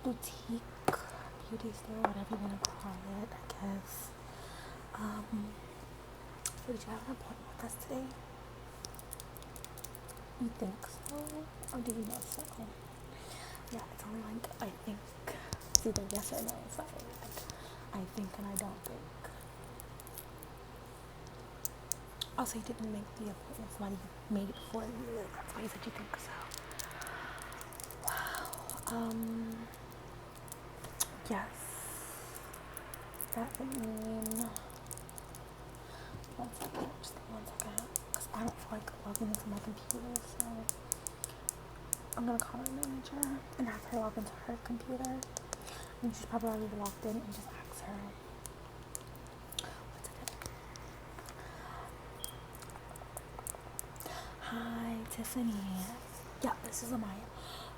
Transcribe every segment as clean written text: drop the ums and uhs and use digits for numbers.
boutique beauty store, whatever you want to call it, I guess. So did you have an appointment with us today? You think so? Or do you know so? Yeah, it's only like, I think, it's either yes or no. It's not really like, I think and I don't think. Also, you didn't make the appointment. Somebody made it for you. That's why you said you think so. Wow. Yes. That would mean. 1 second. Just 1 second. Because I don't feel like logging into my computer, so I'm gonna call my manager and have her log into her computer. And she's probably already logged in and just ask her. 1 second. Hi, Tiffany. Yeah, this is Amaya.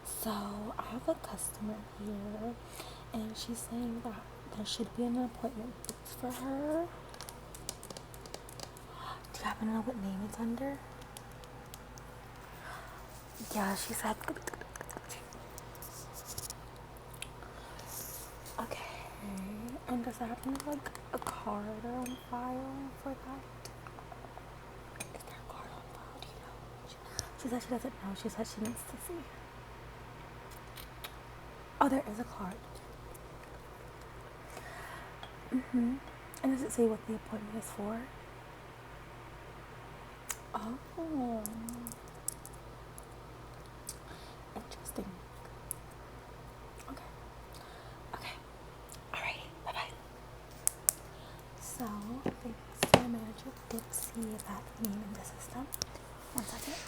So I have a customer here, and she's saying that there should be an appointment booked for her. Do you happen to know what name it's under? Yeah, she said. Okay. And does that happen to be like a card on file for that? Is there a card on file? Do you know? She said she doesn't know. She said she needs to see. Oh, there is a card. And does it say what the appointment is for? Oh. Interesting. Okay. Okay. Alrighty. Bye-bye. So, thanks to my manager, did see that name in the system. 1 second.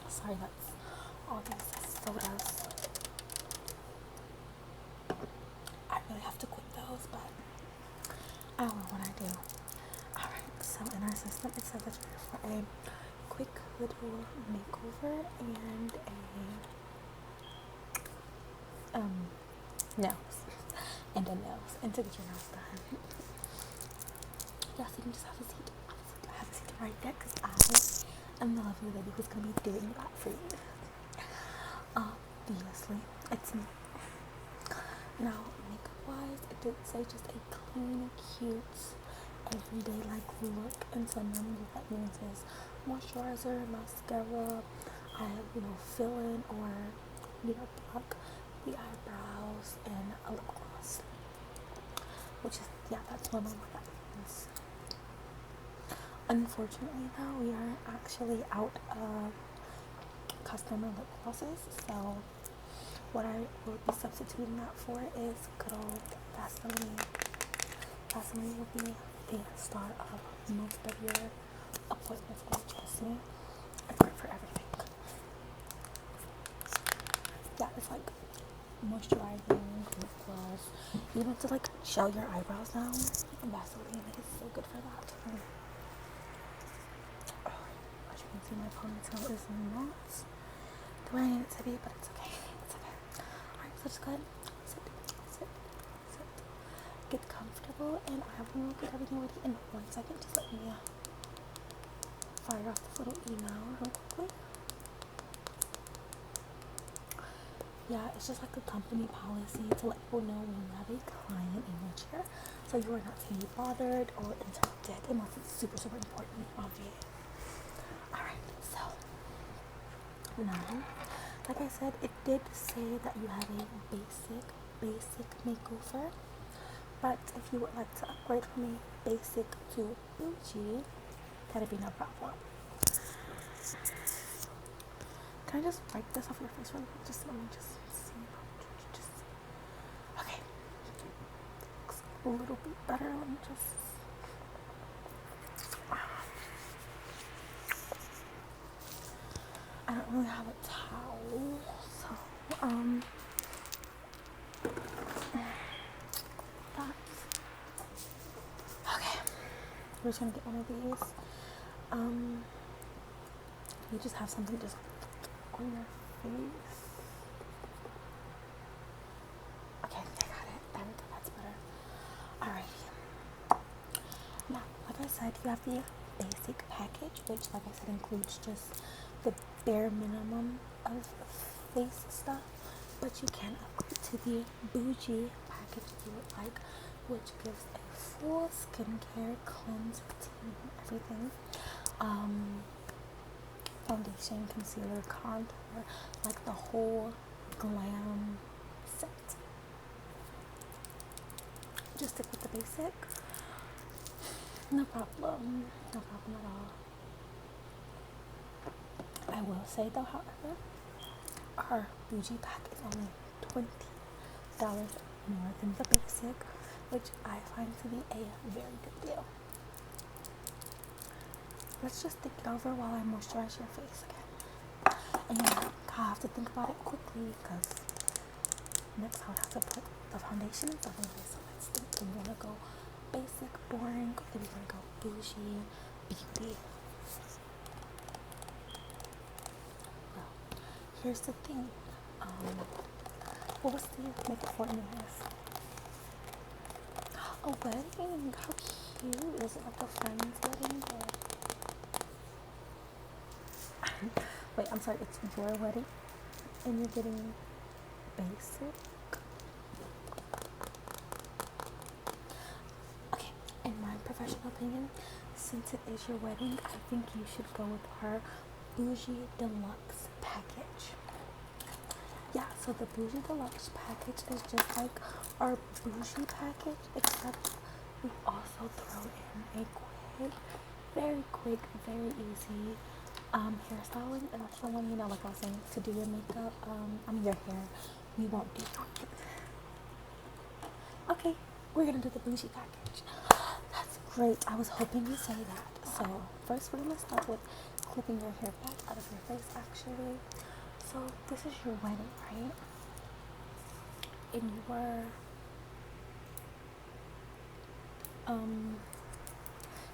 Sorry, that's all these sodas. I really have to quit those, but I don't know what I do. Alright, so in our system, it says that you're here for a quick little makeover and a nails and to get your nails done. Yeah, so you can just have a seat. Have a seat right there because I am the lovely lady who's gonna be doing that for you. Obviously, it's me. Now, makeup wise, it did say just a clean, cute, everyday like look, and so normally what that means is moisturizer, mascara, fill in or block the eyebrows and a lip gloss, which is that's normally what that means. Unfortunately though, we are actually out of customer lip glosses, so what I will be substituting that for is good old Vaseline. Vaseline will be the star of most of your appointments, trust me. It's great for everything. Yeah, it's like moisturizing, lip gloss, even to like gel your eyebrows down. Vaseline is so good for that. As you can see, my ponytail is not the way I need it to be, but it's okay. It's okay. Alright, so just go ahead, sit. Get comfortable, and I will get everything ready in 1 second. Just let me fire off this little email real quickly. Yeah, it's just like a company policy to let people know when you have a client in your chair, so you are not to be bothered or interrupted unless it's super, super important, obviously. Alright, so now, like I said, it did say that you have a basic makeover, but if you would like to upgrade from a basic to bougie, that'd be no problem. Can I just wipe this off your face really quick? Just let me just see. Okay. Looks a little bit better. Let me just. I don't really have a towel, so that's okay. We're just gonna get one of these. You just have something just on your face. Okay, I got it. There we go. That's better. Alrighty. Now, like I said, you have the basic package, which, like I said, includes just the bare minimum of face stuff, but you can upgrade to the bougie package if you would like, which gives a full skincare cleanse routine, everything. Foundation, concealer, contour, like the whole glam set. Just stick with the basic. No problem. No problem at all. I will say though, however, our bougie pack is only $20 more than the basic, which I find to be a very good deal. Let's just think it over while I moisturize your face again. And I have to think about it quickly because next I'll have to put the foundation and stuff on my face. So let's think. Do we want to go basic, boring, or do we want to go bougie, beauty? Well, here's the thing. What was the makeup for in your house? A wedding. How cute. Is it like a friend's wedding? Or... Wait, I'm sorry. It's your wedding, and you're getting basic. Okay. In my professional opinion, since it is your wedding, I think you should go with our bougie deluxe package. Yeah, so the bougie deluxe package is just like our bougie package, except we also throw in a quick, very quick, very easy hairstyling. And also want you know, like I was saying, to do your makeup, your hair, we won't do it. Okay, we're gonna do the bougie package. That's great. I was hoping you'd say that. So first we're gonna start with clipping your hair back out of your face actually. So this is your wedding, right? And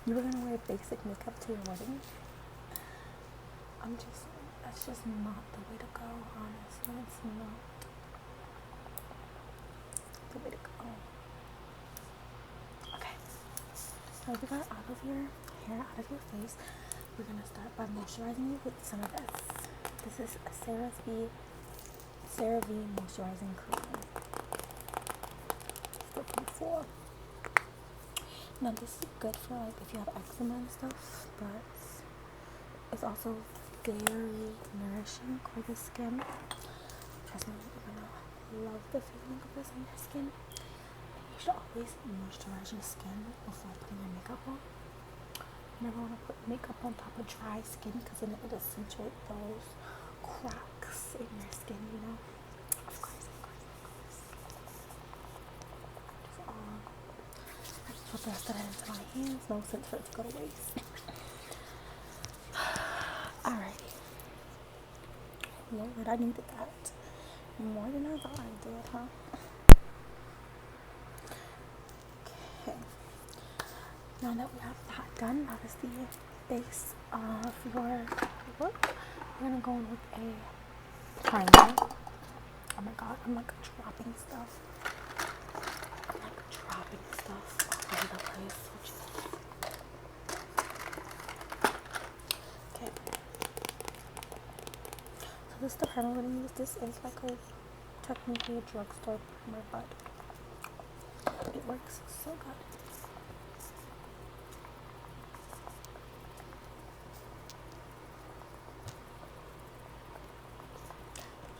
you were gonna wear basic makeup to your wedding. That's just not the way to go, honestly. It's not the way to go. Okay. So we got out of your hair, out of your face. We're gonna start by moisturizing you with some of this. This is a CeraVe moisturizing cream. Looking for. Now this is good for like if you have eczema and stuff, but it's also very nourishing for the skin. Trust me, you're gonna love the feeling of this on your skin. And you should always moisturize your skin before putting your makeup on. You never want to put makeup on top of dry skin because then it would accentuate those cracks in your skin, you know. Of course. I just put the rest of that into my hands. No sense for it to go to waste. Alrighty. Lord, I needed that more than I thought I did, huh? Okay. Now that we have that done, that is the base of your look. We're gonna go in with a primer. Oh my god, I'm like dropping stuff. All over the place. Okay. So this is the primer we're gonna use. This is like technically a drugstore primer, but it works so good.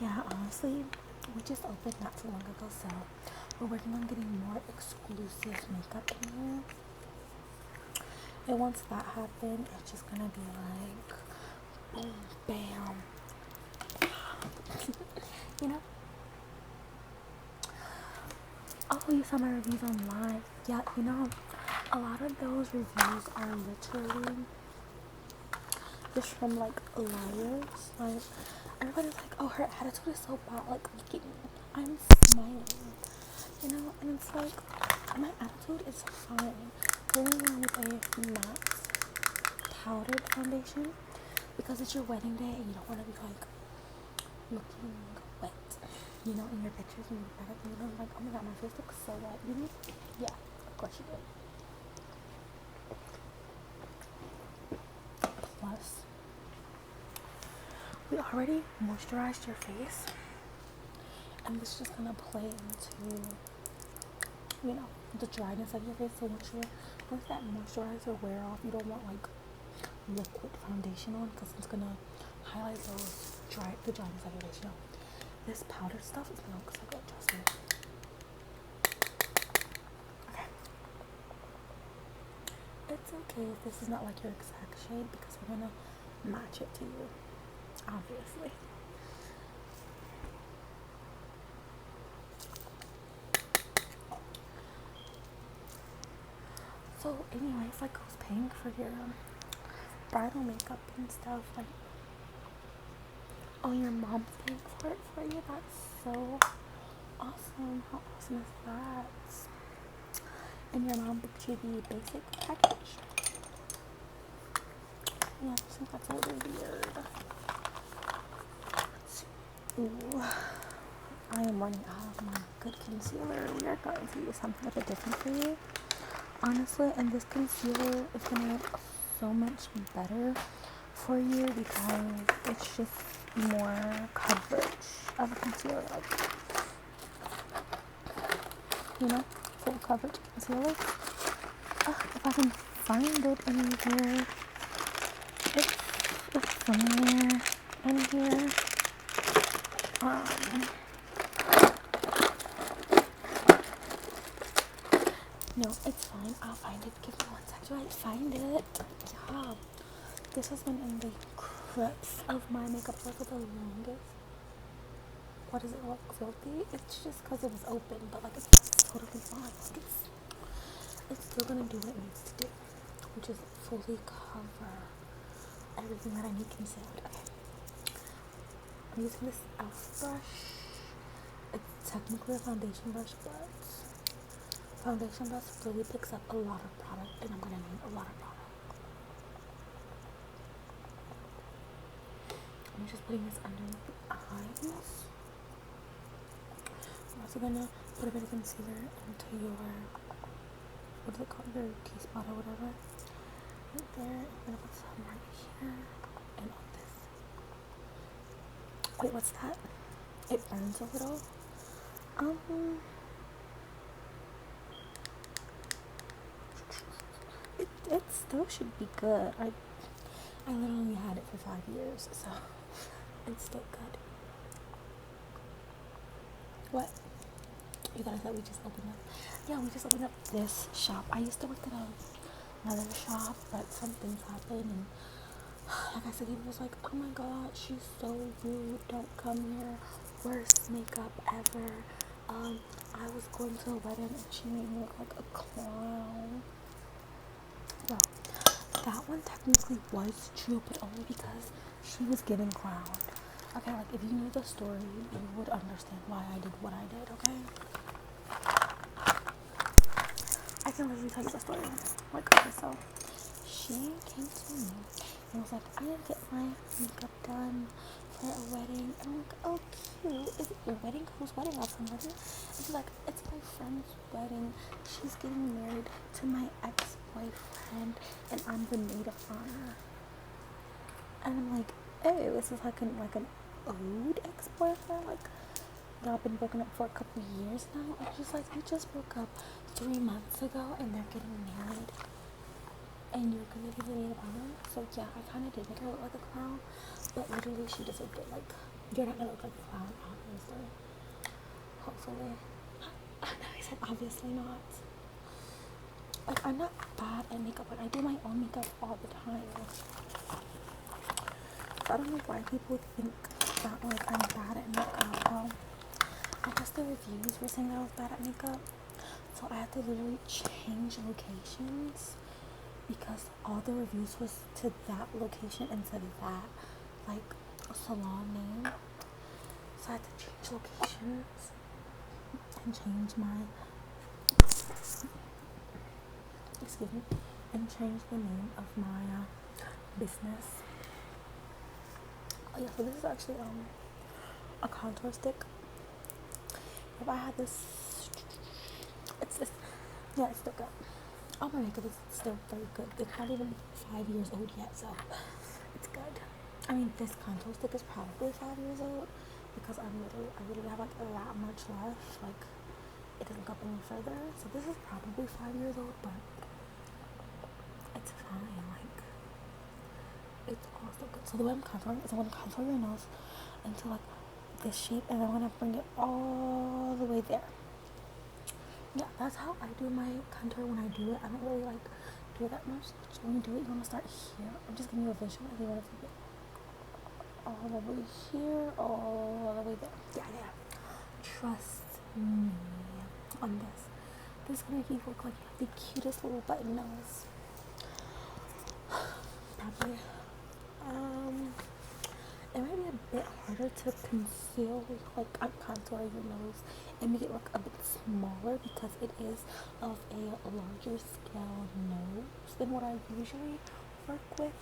Yeah, honestly, we just opened not too long ago, so we're working on getting more exclusive makeup in here. And once that happens, it's just gonna be like, boom, bam. You know? Oh, you saw my reviews online. Yeah, you know, a lot of those reviews are literally just from like liars. Like, everybody's like, oh, her attitude is so bad. Like, look at me. I'm smiling. You know? And it's like, my attitude is fine. We're going to go with a matte powdered foundation because it's your wedding day and you don't want to be like looking wet, you know, in your pictures and you know, like, oh my god, my face looks so wet, you know? Yeah, of course you do. Plus, we already moisturized your face, and this is just gonna play into, you know, the dryness of your face. So once that moisturizer wear off, you don't want like liquid foundation on, because it's gonna highlight the dryness of your face. You know, this powder stuff is gonna look so good, trust me. Okay, it's okay if this is not like your exact shade, because we're gonna match it to you, obviously. So anyways, like, who's paying for your bridal makeup and stuff? Like, oh, your mom's paying for it for you? That's so awesome. How awesome is that? And your mom booked you the basic package. Yeah, I think that's a little weird. Ooh, I am running out of my good concealer. We are going to use something a bit different for you, honestly. And this concealer is gonna look so much better for you, because it's just more coverage of a concealer, like, you know, full coverage concealer. If I can find it anywhere, it's somewhere in here. No, it's fine. I'll find it. Give me 1 second. I'll find it. Yeah. This has been in the crypts of my makeup drawer for the longest. Why does it look filthy? It's just because it was open, but like, it's totally fine. Like, it's still gonna do what it needs to do, which is fully cover everything that I need concealed. Okay. I'm using this e.l.f. brush. It's technically a foundation brush, but foundation brush really picks up a lot of product, and I'm gonna need a lot of product. I'm just putting this under the eyes. I'm also gonna put a bit of concealer into your, what is it called, your T-spot or whatever. Right there. I'm gonna put some right here and on this. Wait, what's that? It burns a little. It still should be good. I literally had it for 5 years, so it's still good. What? You thought I thought we just opened up? Yeah, we just opened up this shop. I used to work at another shop, but some things happened, and like I said, he was like, oh my god, she's so rude, don't come here, worst makeup ever. I was going to a wedding and she made me look like a clown. Well, that one technically was true, but only because she was getting clowned. Okay, like, if you knew the story, you would understand why I did what I did, okay? I can literally tell you the story. Like, okay, so she came to me and was like, I didn't get my makeup done for a wedding. And I'm like, oh, cute. Is it your wedding? Whose wedding? Our friend's wedding? And she's like, it's my friend's wedding. She's getting married to my ex-boyfriend, and I'm the maid of honor. And I'm like, oh, this is like an old ex-boyfriend? Like, y'all been broken up for a couple years now? And she's like, we just broke up 3 months ago, and they're getting married, and you're gonna be the maid of honor? So yeah, I kind of did make her look like a clown, but literally she doesn't get, like, you're not gonna look like a clown, obviously. Hopefully. No, I said obviously not. Like, I'm not bad at makeup. Like, I do my own makeup all the time. So I don't know why people think that, like, I'm bad at makeup. Well, I guess the reviews were saying that I was bad at makeup, so I had to literally change locations, because all the reviews was to that location instead of that, like, salon name. So I had to change locations and change my, excuse me, and change the name of my business. Oh yeah, so this is actually a contour stick. If I had this, it's yeah, it's still good. All my makeup is still very good. It's not even 5 years old yet, so it's good. I mean, this contour stick is probably 5 years old because I literally have like that much left. Like, it doesn't go up any further. So this is probably 5 years old, but it's fine. Like, it's all still good. So the way I'm contouring is I'm gonna contour your nose into like this shape, and I'm gonna bring it all the way there. Yeah, that's how I do my contour when I do it. I don't really like do it that much. So when you do it, you want to start here. I'm just giving you a visual. You want to get all the way here, all the way there. Yeah. Trust me on this. This is gonna make you look like the cutest little button nose. Probably. It might be a bit harder to conceal, like contour your nose and make it look a bit smaller because it is of a larger scale nose than what I usually work with.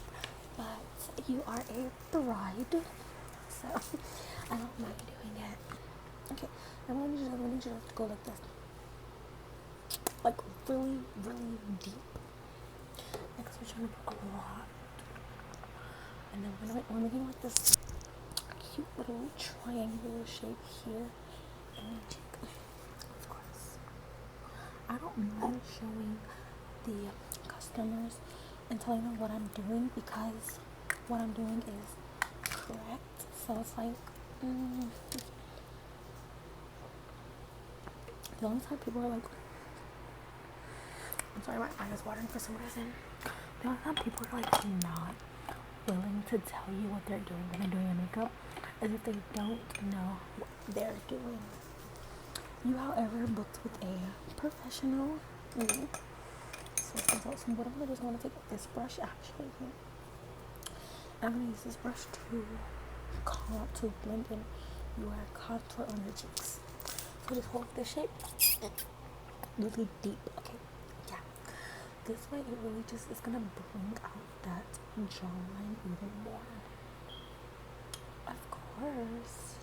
But you are a bride, so I don't mind doing it. Okay, I'm gonna need you to go like this, like really, really deep, because we're trying to put a lot. And then we're making like this cute little triangular shape here in my cheek. Of course, I don't mind showing the customers and telling them what I'm doing because what I'm doing is correct. So it's like, the only time people are like, I'm sorry, my eye is watering for some reason. The only time people are like not willing to tell you what they're doing when they're doing your makeup is if they don't know what they're doing. You, however, booked with a professional. So what I'm gonna do is I'm gonna take this brush actually. I'm gonna use this brush to blend in your contour on your cheeks. So just hold this shape really deep. Okay, yeah. This way it really just is gonna bring out that jawline even more. Of course.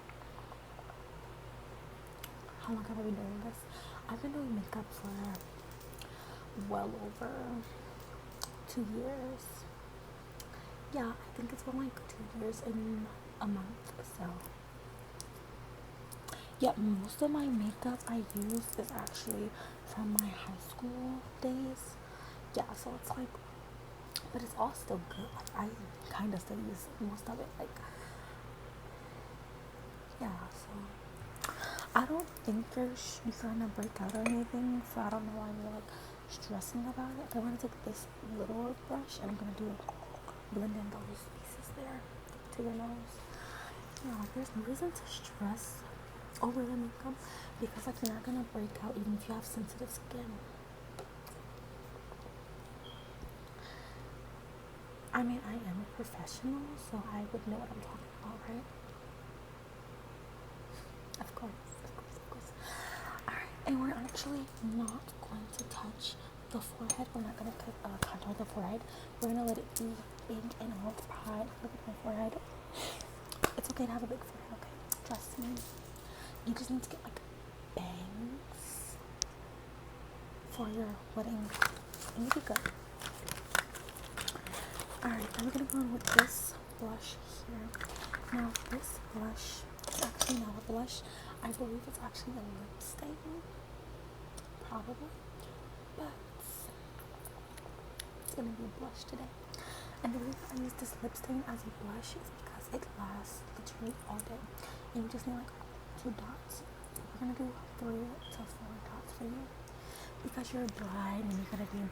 How long have I been doing this? I've been doing makeup for well over 2 years. Yeah, I think it's been like 2 years in a month. So yeah, most of my makeup I use is actually from my high school days. Yeah, so it's like, but it's all still good. Like, I kind of still use most of it. Like, yeah, so I don't think you're gonna break out or anything, so I don't know why you're like stressing about it. I'm gonna take this little brush and I'm gonna blend in those pieces there to your nose. Yeah, like there's no reason to stress over the makeup because like you're not gonna break out even if you have sensitive skin. I mean, I am a professional, so I would know what I'm talking about, right? Of course. Alright, and we're actually not going to touch the forehead. We're not going to contour the forehead. We're going to let it be big and all pride. Look at my forehead. It's okay to have a big forehead, okay? Trust me. You just need to get like bangs for your wedding. And you'll be good. Alright, then we're going to go on with this blush here. Now, this blush is actually not a blush. I believe it's actually a lip stain. Probably. But it's going to be a blush today. And the reason I use this lip stain as a blush is because it lasts literally all day. And you just need like 2 dots. We're going to do 3 to 4 dots for you. Because you're a bride and you're going to be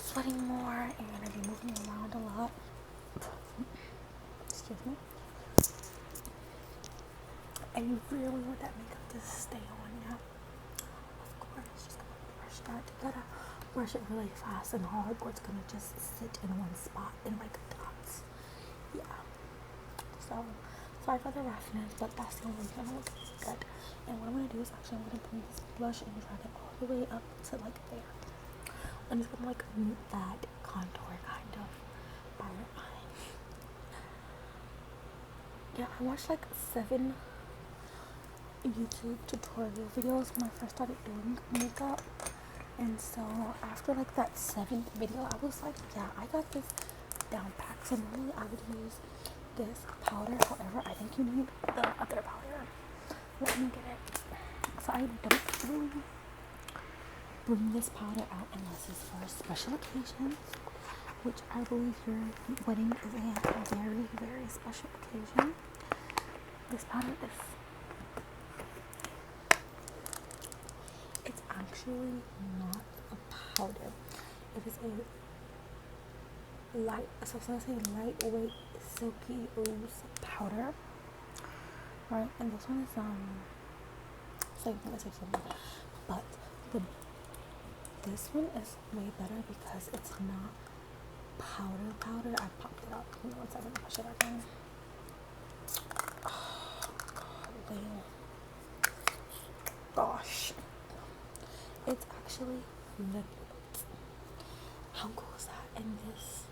sweating more and you're going to be moving around a lot. Excuse me. And you really want that makeup to stay on, yeah? Of course, just gonna brush that. You gotta brush it really fast and hard or it's gonna just sit in one spot in like dots. Yeah. So, sorry for the roughness, but that's the only way gonna look good. And what I'm gonna do is actually I'm gonna bring this blush and drag it all the way up to like there. I'm just gonna like meet that contour kind of by your eye. Yeah, I watched like 7 YouTube tutorial videos when I first started doing makeup, and so after like that 7th video I was like, yeah, I got this down pat. So normally I would use this powder. However, I think you need the other powder. Let me get it. So I don't really bring this powder out unless it's for special occasions, which I believe your wedding is a very, very special occasion. This powder is, it's actually not a powder. It is a light, so it's gonna say lightweight silky loose powder, right? And this one is so let's say something, but this one is way better because it's not powder. I popped it up. You know, it's gonna push it up in. Oh god, damn. Gosh, it's actually liquid. How cool is that? And this,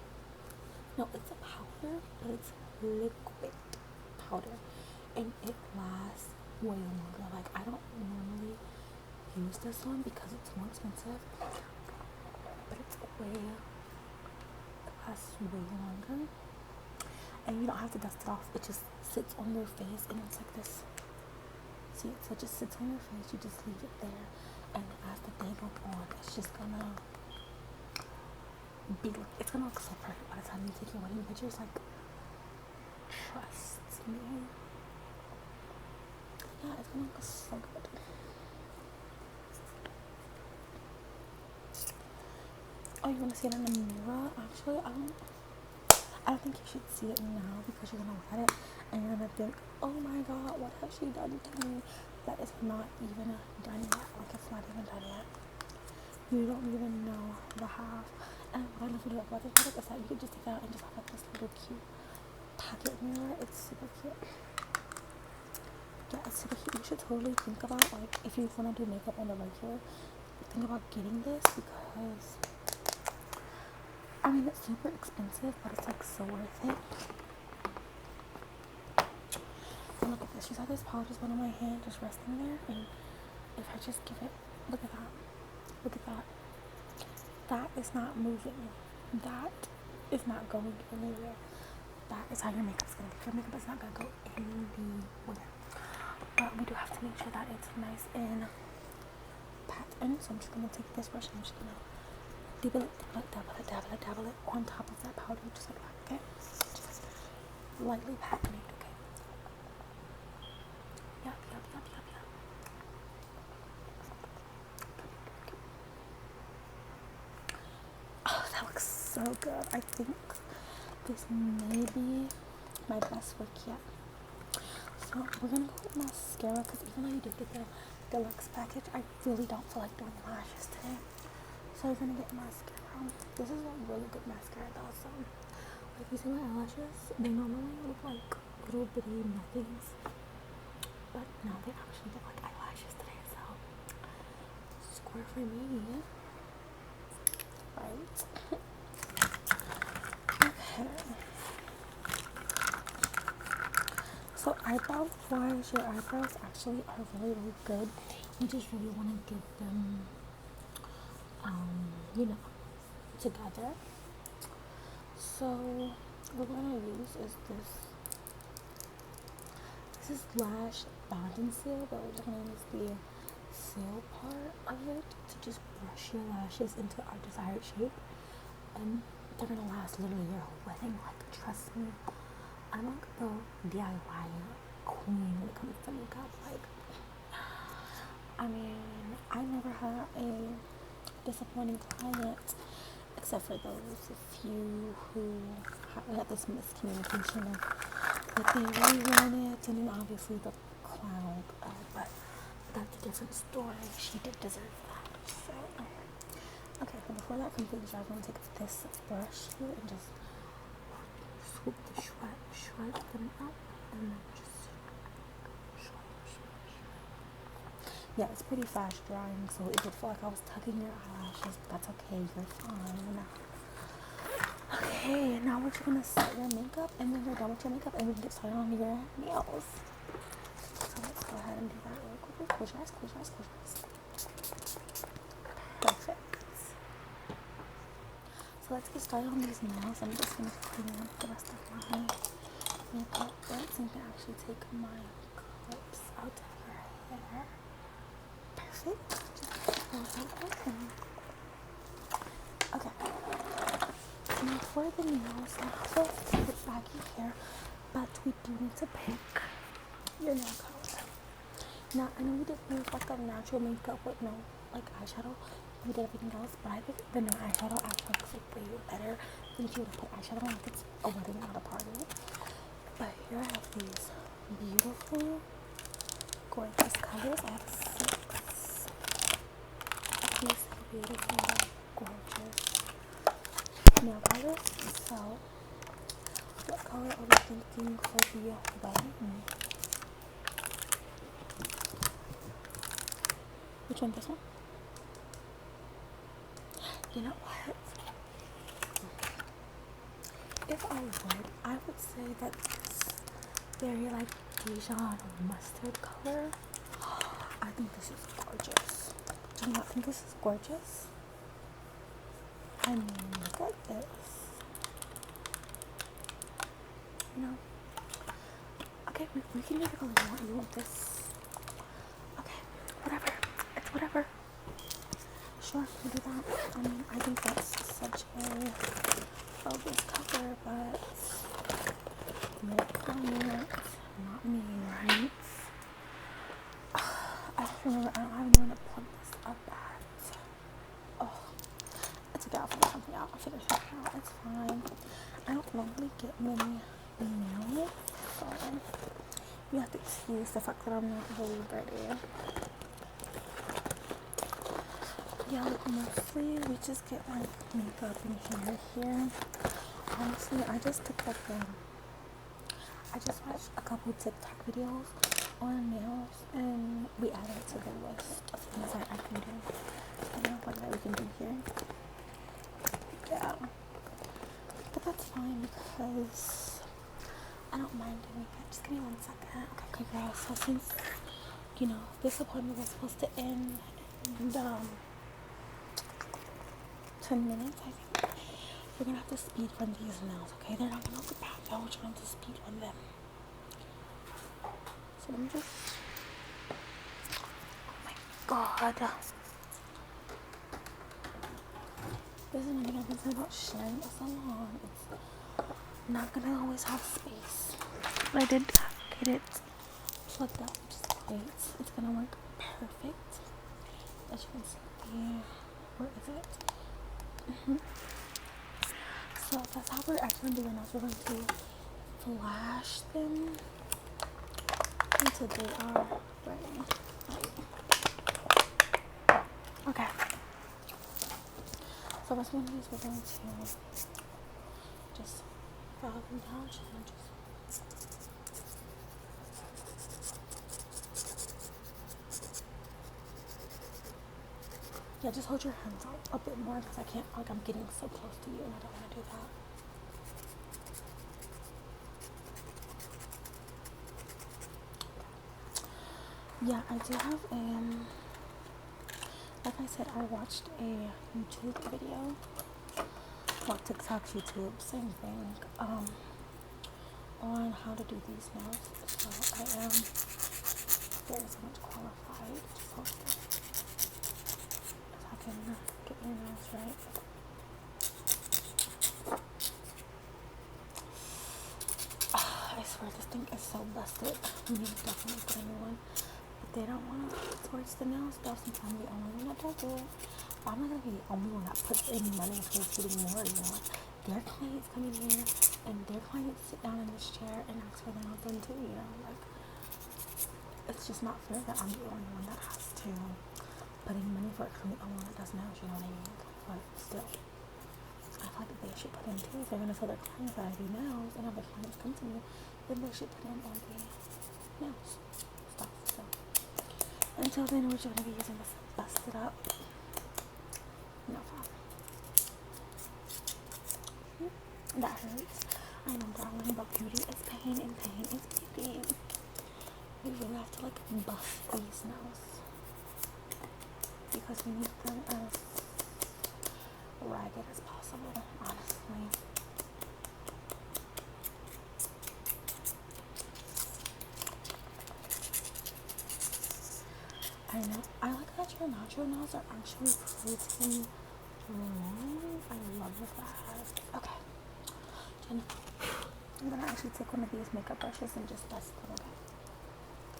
no, it's a powder, but it's liquid powder, and it lasts way longer. Like, I don't normally use this one because it's more expensive, but it lasts way longer, and you don't have to dust it off. It just sits on your face, and it's like this. See, so it just sits on your face. You just leave it there, and as the day goes on, it's just gonna it's gonna look so perfect by the time you take your wedding pictures. Like, trust me. Yeah, it's gonna look so good. Oh, you wanna see it in the mirror? Actually, I don't think you should see it now because you're gonna look at it and you're gonna think, oh my god, what has she done to me? That is not even done yet. Like, it's not even done yet. You don't even know the half. And what I love about this product is that you can just take it out and just have like this little cute pocket mirror. It's super cute. Yeah, it's super cute. You should totally think about, like, if you want to do makeup on the regular, think about getting this because, I mean, it's super expensive, but it's like so worth it. And look at this. You saw this powder just went on my hand, just resting there, and if I just give it, look at that. Look at that. That is not moving. That is not going anywhere. That is how your makeup's gonna look. Your makeup is not gonna go anywhere. But we do have to make sure that it's nice and patterned. So I'm just gonna take this brush and I'm just gonna dabble it on top of that powder, just like that, okay? Just lightly pattern it, okay? Yup. Oh, that looks so good. I think this may be my best work yet. So we're gonna go with mascara because even though you did get the deluxe package, I really don't feel like doing lashes today. So we're gonna get mascara. This is a really good mascara though. So like, you see my eyelashes, they normally look like little bitty nothings, but now they actually look like eyelashes today. So score for me. Right. Okay. So eyebrow wise, your eyebrows actually are really, really good. You just really want to give them, you know, together. So what we're gonna use is this is lash bond and seal, but we're just gonna use the seal part of it to just brush your lashes into our desired shape, and they're gonna last literally your whole wedding. Like, trust me, I'm like the DIY queen when it comes to makeup. Like, I mean, I never had a disappointing client except for those few who had this miscommunication of what they really wanted, and then obviously the clown, but that's a different story. She did deserve that. So, okay, so before that completes, I'm going to take this brush here and just swoop the shred them up, and then just yeah, it's pretty fast drying, so it would feel like I was tugging your eyelashes, but that's okay, you're fine. Okay, now we're just gonna set your makeup, and then you're done with your makeup, and we can get started on your nails. So let's go ahead and do that really quickly. Close your eyes. Perfect. So let's get started on these nails. I'm just gonna clean up the rest of my makeup braids, and you can actually take my clips out of your hair. Perfect. Just go like that. Okay. Now for the nails, I have a bit baggy hair, but we do need to pick your nail color. Now I know we did use like a natural makeup with no like eyeshadow. We did everything else, but I think the no eyeshadow actually looks like way better than if you would put eyeshadow on like it's a wedding, not a party. But here I have these beautiful, gorgeous colors. I have 6 of these beautiful, gorgeous nail colors. So, what color are we thinking for the wedding? Which one? This one? You know what? If I would say that this very like Dijon mustard color. I think this is gorgeous. Do you not think this is gorgeous? I mean, look at this. You know? Okay, we can do the color you want. You want this? Okay, whatever. It's whatever. Sure, we'll do that. I mean, I think that's such a bogus color, but your client, not me, right? I don't remember. I don't have anyone to plug this up at. Oh, it's okay. I'll figure something out. It's fine. I don't normally get many emails, so you have to excuse the fact that I'm not really ready. Yeah, like mostly we just get like makeup and hair here. Honestly, I just took like I just watched a couple TikTok videos on nails and we added it to the list of things that I can do. You know, like that we can do here. Yeah. But that's fine because I don't mind doing it. Just give me 1 second. Okay, girl. So since, you know, this appointment was supposed to end in 10 minutes, I think. We're gonna have to speed run these nails, okay? They're not gonna look bad, but we're trying to speed run them. So let me just. Oh my god. This is another thing about sharing a salon. It's not gonna always have space. But I did get it plugged up, which is great. It's gonna work perfect. As you can see, where is it? So that's how we're actually doing this. We're going to flash them until they are ready. Okay. So what's going to do is we're going to just draw them down and just. Yeah, just hold your hands out a bit more because I can't, like I'm getting so close to you and I don't want to do that. Yeah, I do have like I said, I watched a YouTube video, well, TikTok, YouTube, same thing, on how to do these nails. So I am very so much qualified. Just hold it. So I can get your nails right. I swear this thing is so busted. We need to definitely put a new one. But they don't want to towards the nails though. Since I'm the only one that does it. I'm not gonna be the only one that puts any money towards getting more, you know. Their clients come in here and their clients sit down in this chair and ask for their nails done too, you know. Like, it's just not fair that I'm the only one that has to put in money for it because I'm the only one that does nails, you know what I mean? But still, I feel like they should put in too. If they're gonna tell their clients that I do nails and have their clients come to me, then they should put in on the nails stuff. So until then, we're just gonna be using this busted up. No problem. That hurts. I know, darling, but beauty is pain and pain is beauty. We really have to like buff these nails because we need them as ragged as possible, honestly. her natural nails are actually pretty long. I love that. Okay. I'm gonna actually take one of these makeup brushes and just dust them, okay?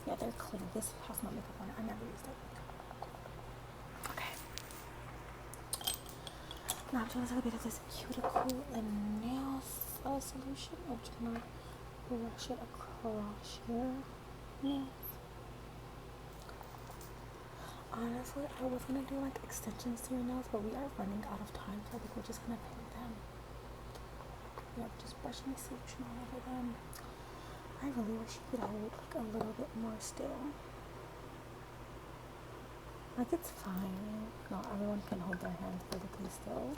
Yeah, they're clean. This has no makeup on it. I never used it. Okay. Now I'm just gonna take a bit of this cuticle and nail solution. I'm just gonna brush it across your nails. Honestly, I was gonna do like extensions to your nails, but we are running out of time, so I think we're just gonna paint them. Yeah, just brushing the solution all over them. I really wish you could hold like a little bit more still. Like it's fine. Not everyone can hold their hands vertically still.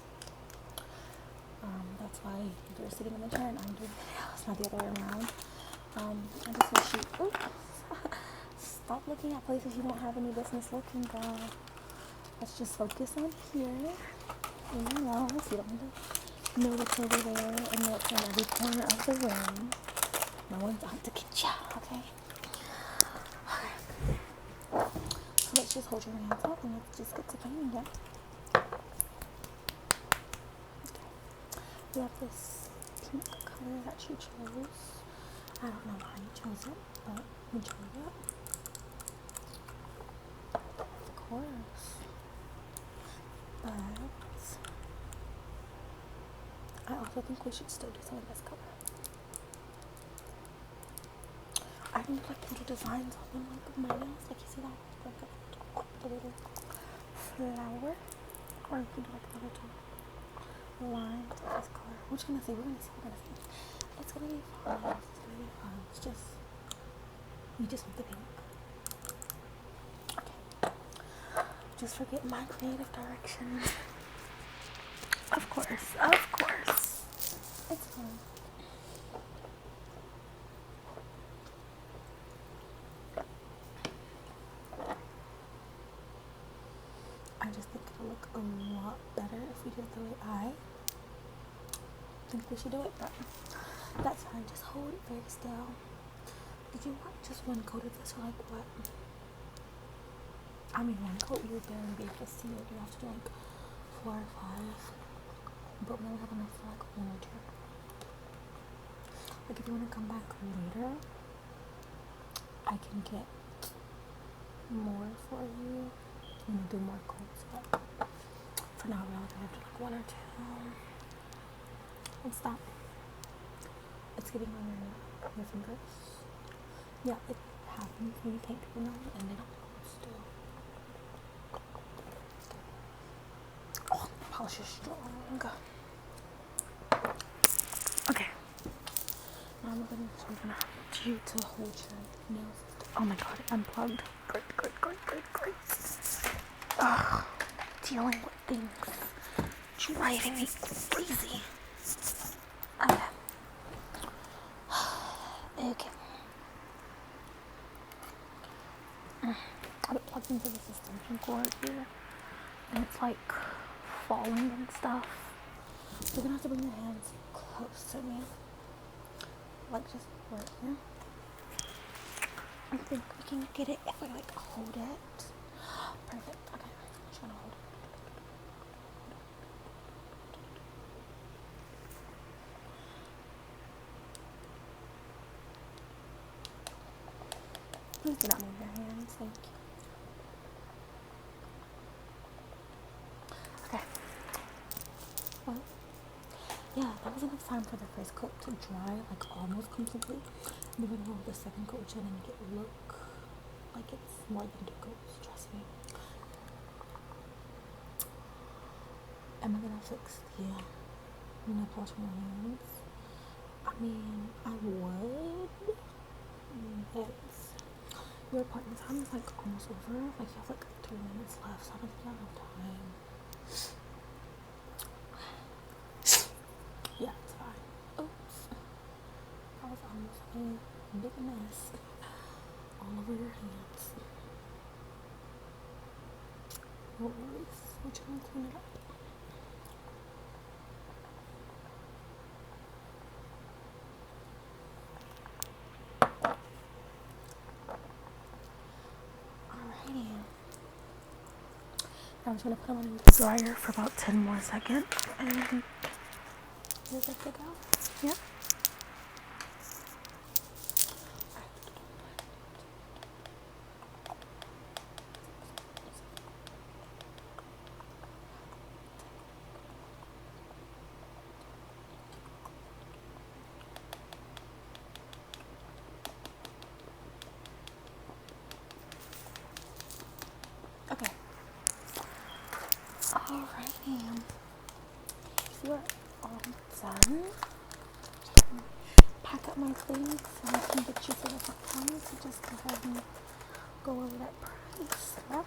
That's why you're sitting in the chair and I'm doing the nails, not the other way around. I just wish you. Oops. Stop looking at places you don't have any business looking, girl. Let's just focus on here. In your nose. You don't need to know what's over there and know what's in every corner of the room. No one's out to get you, okay? So let's just hold your hands up and let's just get to painting it. Okay. We have this pink color that you chose. I don't know why you chose it, but you chose it. Of course. But I also think we should still do some of this color. I can do like little designs on them, like my nails. Like you see that, like the little flower, or you can do like the little lines of this color. We're just gonna see. We're gonna see. We're gonna see. It's gonna be fun. It's gonna be fun. It's just you just want the pink. Okay. Just forget my creative direction. Of course. Of course. It's fun. I just think it'll look a lot better if we do it the way I think we should do it, but that's fine. Just hold it very still. Did you want just one coat of this or like what? I mean, one coat you would barely be able to see it. You have to do like 4 or 5, but we only have enough for like 1 or 2. Like if you want to come back later, I can get more for you. Do more coats, but for now we're only gonna have to like 1 or 2. And stop. It's getting on your fingers. Yeah, it happens when you paint people nails and they don't hold still. Oh, the polish is strong. Okay. Now I'm gonna have you to hold your nails. Oh my god, it unplugged. Great. Ugh, dealing with things driving me crazy. Okay. Okay. I plugged into this extension cord here, and it's like falling and stuff. You're gonna have to bring your hands close to me, like just right here. I think we can get it if we like hold it. Perfect. Okay, I'm just gonna hold it. Please do not move your hands. Thank you. Okay. Well, yeah, that was enough time for the first coat to dry, like almost completely. And then we're gonna go with the second coat, which is gonna make it look like it's more than 2 coats. Trust me. Am I gonna fix the nail polish on your hands? I mean, I would, but your appointment time is like almost over. Like you have like 3 minutes left, so I don't think you have enough time. Yeah, it's fine. Oops. That was almost a big mess all over your hands. No worries. We're trying to clean it up. Alrighty. I'm just gonna put them on the dryer for about 10 more seconds, and you're good to go. Yeah. Okay. Alrighty. So you're all done. Pack up my things so I can get you to the front. So just go ahead and go over that price. Yep.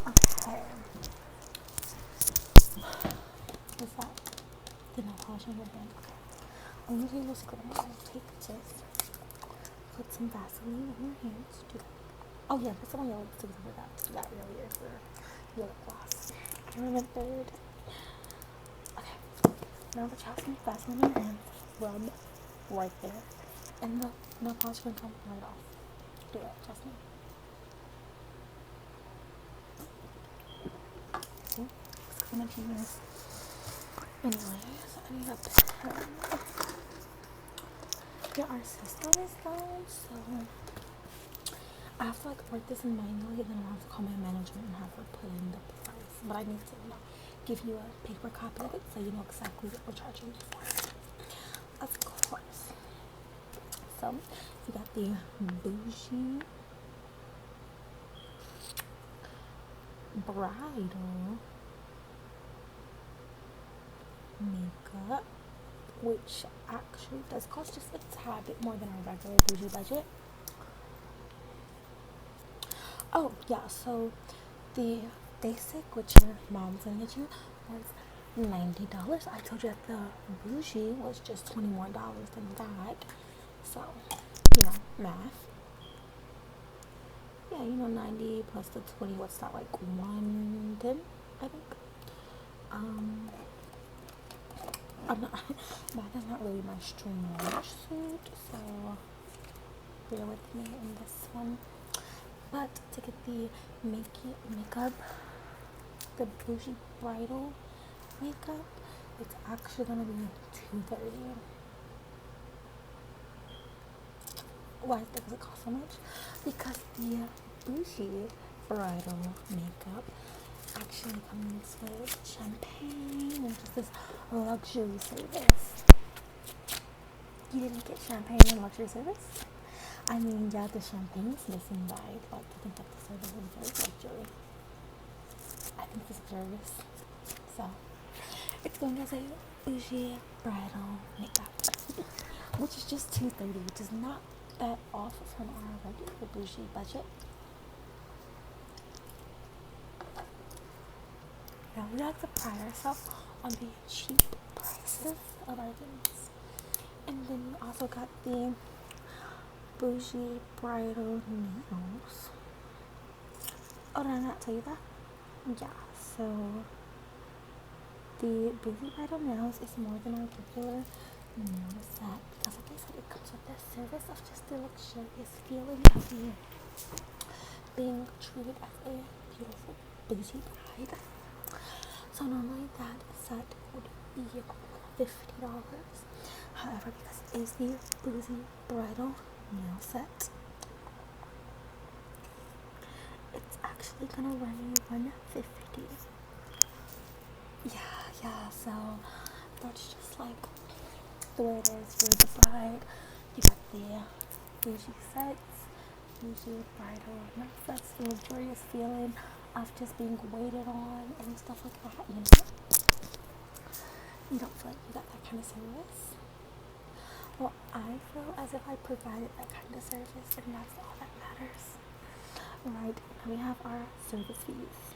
Okay. Is that the nail polish on your hand? Okay. I'm usually just gonna take this, put some Vaseline on your hands. Do that. Oh yeah, put some on your lips too. That really is your lip gloss. I remembered. Okay. Now that you have some Vaseline on your hands, rub right there, and the nail polish can come right off. Do it, trust me. See? It's gonna be yours. Anyways, I need a pen. Yeah, our system is down, so I have to like write this in manually, and then I have to call my management and have her put in the price. But I need to give you a paper copy of it so you know exactly what we're charging you for. Of course. So you got the bougie bridal makeup, which actually does cost just a tad bit more than our regular bougie budget. Oh yeah, so the basic, which your mom's gonna get you, was $90. I told you that the bougie was just $20 more than that. So, math. Yeah, 90 plus the 20, what's that, like 110, I think. Um, I'm not, math is not really my strong suit, so bear with me in this one. But to get the makeup, the bougie bridal makeup, it's actually gonna be $230. Why does it cost so much? Because the bougie bridal makeup actually comes with champagne and just this luxury service. You didn't get champagne and luxury service? I mean, yeah, the champagne is missing, but I'd like to think that the service is very luxury. I think this service. So, it's going as a bougie bridal makeup, which is just $230, which is not that off from our regular bougie budget. Now we like to pride ourselves on the cheap prices of our things. And then we also got the bougie bridal nails. Oh, did I not tell you that? Yeah, so the bougie bridal nails is more than our regular nail set because, like I said, it comes with the service of just the luxurious feeling of being treated as a beautiful bougie bride. So normally that set would be $50. However, because it is the bougie bridal nail set, it's actually gonna run you $150. Yeah, so that's just like the way it is for the bride. You got the bougie sets, bougie bridal nail sets, the luxurious feeling of just being waited on and stuff like that, You don't feel like you got that kind of service? Well, I feel as if I provided that kind of service, and that's all that matters. Right, we have our service fees.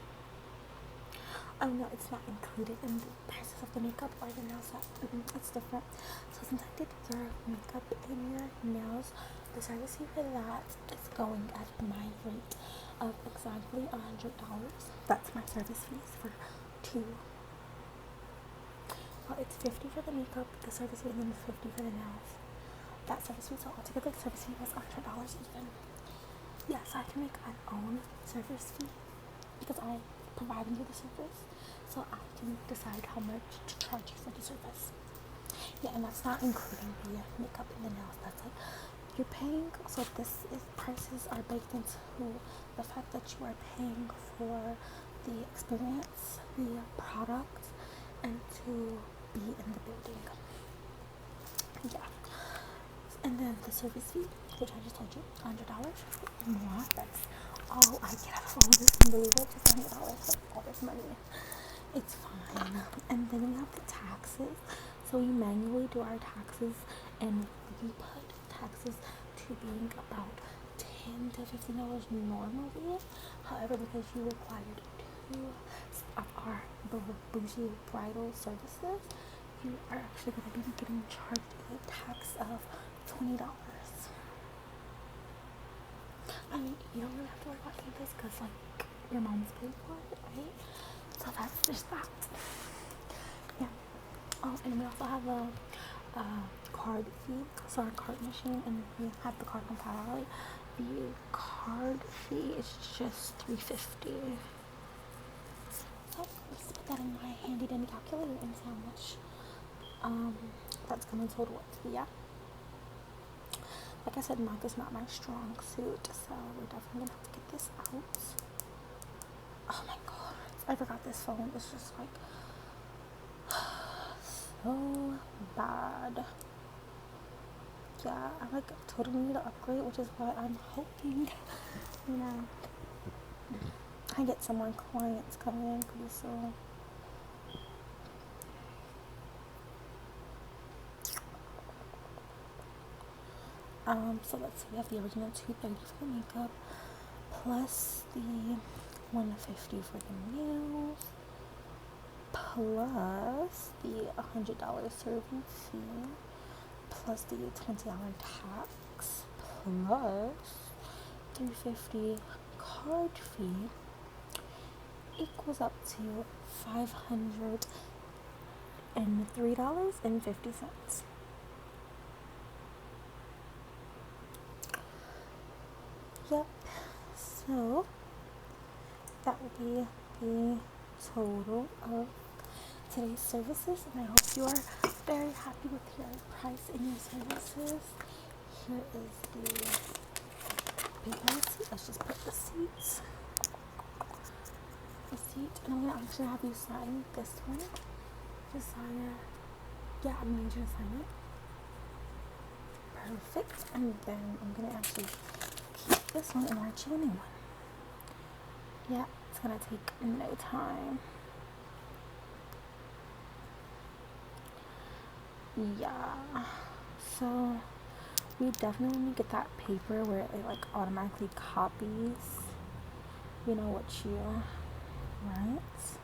Oh no, it's not included in the prices of the makeup or the nails. It's different. So since I did your makeup and your nails, the service fee for that is going at my rate of exactly $100. That's my service fees for two Well, it's 50 for the makeup, the service fee, and then 50 for the nails. That service fee, so altogether the service fee was $100 even. Yes, I can make my own service fee because I'm providing you the service, so I can decide how much to charge you for the service. Yeah, and that's not including the makeup and the nails. That's like you're paying. So this is prices are baked into the fact that you are paying for the experience, the product, and to be in the building. Yeah. And then the service fee, which I just told you, $100 more. That's all I get out of all of this. Can you believe it? Just $100 for all this money. It's fine. And then we have the taxes. So we manually do our taxes, and we put taxes to being about $10 to $15 normally. However, because you required two of our bougie bridal services, you are actually going to be getting charged a tax of $20. I mean, you don't really have to worry about any of this because, like, your mom's paying for it, right? So that's just that. Yeah. Oh, and we also have a card fee. So our card machine, and we have the card on file. The card fee is just $3.50. So let's put that in my handy dandy calculator and see how much that's gonna total up to. Yeah. Like I said, math is not my strong suit, so we're definitely gonna have to get this out. Oh my god, I forgot this phone. It's just like so bad. Yeah, I like totally need to upgrade, which is why I'm hoping, you know, I get some more clients coming in pretty soon. So let's see, we have the original $230 for the makeup, plus the $150 for the nails, plus the $100 serving fee, plus the $20 tax, plus $350 card fee, equals up to $503.50. Yep, so that will be the total of today's services, and I hope you are very happy with your price and your services. Here is the paper receipt. Let's just put receipts. Receipt, and I'm gonna actually have you sign this one. Just sign it. Yeah, I'm going to sign it. Perfect. And then I'm gonna actually keep this one and write you a new one. Yeah, it's gonna take no time. Yeah, so we definitely need to get that paper where it like automatically copies, you know, what you write.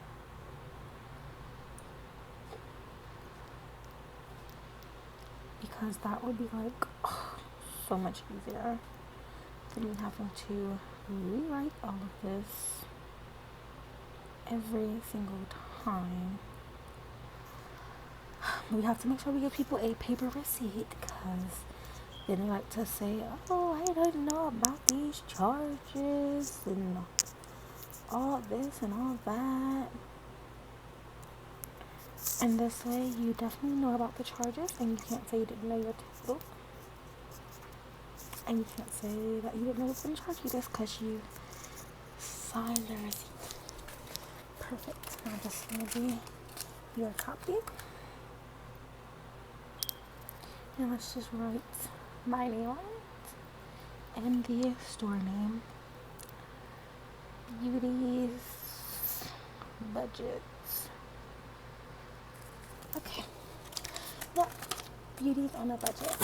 Because that would be like so much easier than me having to rewrite all of this every single time. We have to make sure we give people a paper receipt, because then they like to say, oh, I didn't know about these charges and all this and all that. And this way you definitely know about the charges, and you can't say you didn't know your total. And you can't say that you didn't know what's going to charge you just because you signed the receipt. Perfect. Now this is going to be your copy. And let's just write my name on it and the store name. Beauty's Budgets. Okay. Yep. Beauty's on a budget.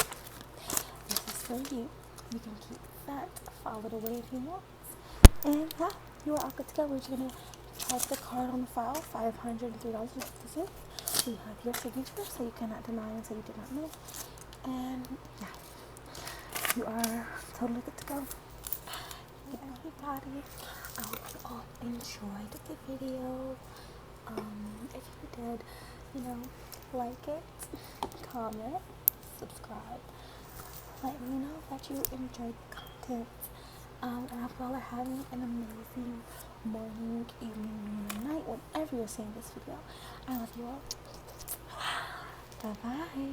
This is for you. You can keep that, file it away if you want. And yeah, you are all good to go. We're just gonna charge the card on the file, $503.50. We have your signature, so you cannot deny and say you did not know. And yeah, you are totally good to go. Yeah, everybody, I hope you all enjoyed the video. If you did, you know, like it, comment, subscribe. Let me know that you enjoyed the content. And I hope y'all are having an amazing morning, evening, or night, whenever you're seeing this video. I love you all. Bye bye.